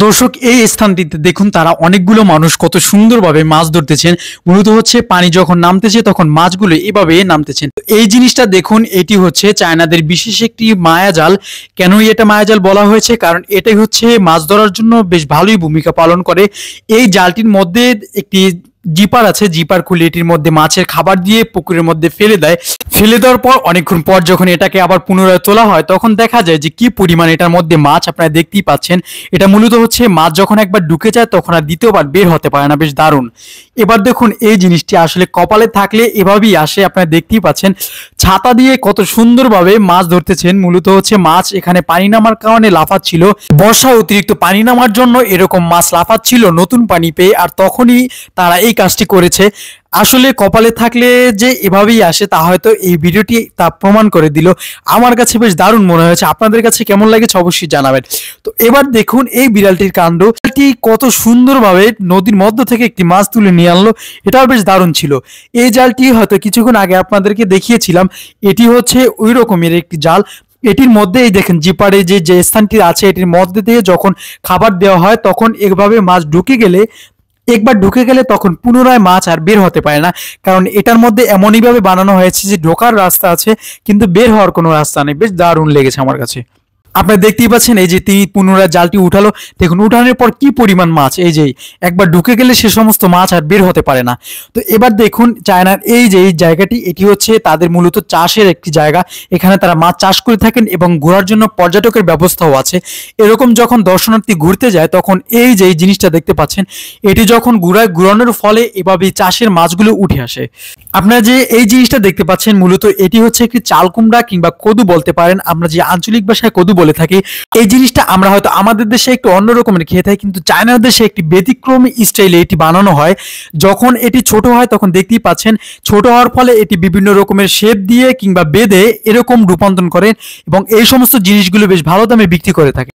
দর্শক এই স্থানটিতে দেখুন তারা অনেকগুলো মানুষ কত সুন্দরভাবে মাছ ধরতেছেন। মূলত হচ্ছে পানি যখন নামতেছে তখন মাছগুলো এভাবে নামতেছেন। এই জিনিসটা দেখুন, এটি হচ্ছে চায়নাদের বিশেষ একটি মায়াজাল। কেন এটা মায়াজাল বলা হয়েছে? কারণ এটাই হচ্ছে মাছ ধরার জন্য বেশ ভালোই ভূমিকা পালন করে। এই জালটির মধ্যে একটি জিপার আছে, জিপার খুলে এটির মধ্যে মাছের খাবার দিয়ে পুকুরের মধ্যে ফেলে দেয়। ফেলে দেওয়ার পর অনেকক্ষণ পর যখন এটাকে আবার পুনরায় তোলা হয় তখন দেখা যায় যে কি পরিমাণ এটার মধ্যে মাছ, আপনারা দেখতেই পাচ্ছেন। এটা মূলত হচ্ছে মাছ যখন একবার ঢুকে যায় তখন আর দ্বিতীয়বার বের হতে পারে না। বেশ দারুণ। এবার দেখুন এই জিনিসটি আসলে কপালে থাকলে এভাবেই আসে, আপনারা দেখতেই পাচ্ছেন। ছাতা দিয়ে কত সুন্দরভাবে মাছ ধরতেছেন। মূলত হচ্ছে মাছ এখানে পানি নামার কারণে লাফাচ্ছিল। বর্ষায় অতিরিক্ত পানি নামার জন্য এরকম মাছ লাফাচ্ছিল নতুন পানি পেয়ে, আর তখনই তারা এই কাজটি করেছে। আসলে কপালে থাকলে যে এভাবেই আসে তা হয়তো এই ভিডিওটি তা প্রমাণ করে দিল। আমার কাছে বেশ দারুণ মনে হয়েছে। আপনাদের কাছে কেমন লাগেছে অবশ্যই জানাবেন। তো এবার দেখুন এই বিড়ালটির কাণ্ড। বিড়ালটি কত সুন্দরভাবে নদীর মধ্য থেকে একটি মাছ তুলে নিয়ে আনলো, এটাও বেশ দারুণ ছিল। এই জালটি হয়তো কিছুক্ষণ আগে আপনাদেরকে দেখিয়েছিলাম। এটি হচ্ছে ওই রকমের একটি জাল। এটির মধ্যে এই দেখেন জিপারে যে স্থানটি আছে এটির মধ্যে দিয়ে যখন খাবার দেওয়া হয় তখন এভাবে মাছ ঢুকে গেলে, একবার ঢুকে গেলে তখন পুনরায় মাছ আর বের হতে পারে না। কারণ এটার মধ্যে এমনইভাবে বানানো হয়েছে যে ঢোকার রাস্তা আছে কিন্তু বের হওয়ার কোনো রাস্তা নেই। বেশ দারুণ লেগেছে আমার কাছে। আপনারা দেখতেই পাচ্ছেন এই যে তিনি পুনরায় জালটি উঠালো। দেখুন উঠানোর পর কি পরিমাণ মাছ, এই যে একবার ঢুকে গেলে সে সমস্ত মাছ আর বের হতে পারে না। তো এবার দেখুন চায়নার এই যে এই জায়গাটি, এটি হচ্ছে তাদের মূলত চাষের একটি জায়গা। এখানে তারা মাছ চাষ করে থাকেন এবং ঘোরার জন্য পর্যটকের ব্যবস্থাও আছে। এরকম যখন দর্শনার্থী ঘুরতে যায় তখন এই যে এই জিনিসটা দেখতে পাচ্ছেন, এটি যখন ঘুরানোর ফলে এভাবে চাষের মাছগুলো উঠে আসে। আপনারা যে এই জিনিসটা দেখতে পাচ্ছেন মূলত এটি হচ্ছে একটি চাল কুমড়া কিংবা কদু বলতে পারেন, আমরা যে আঞ্চলিক ভাষায় কদু বলে থাকি। এই জিনিসটা আমরা হয়তো আমাদের দেশে একটু অন্য রকমের খেয়ে থাকি, কিন্তু চায়নার দেশে একটি ব্যতিক্রমী স্টাইলে এটি বানানো হয়। যখন এটি ছোট হয় তখন দেখতেই পাচ্ছেন ছোট হওয়ার ফলে এটি বিভিন্ন রকমের শেপ দিয়ে কিংবা বেঁধে এরকম রূপান্তর করেন এবং এই সমস্ত জিনিসগুলো বেশ ভালো দামে বিক্রি করে থাকে।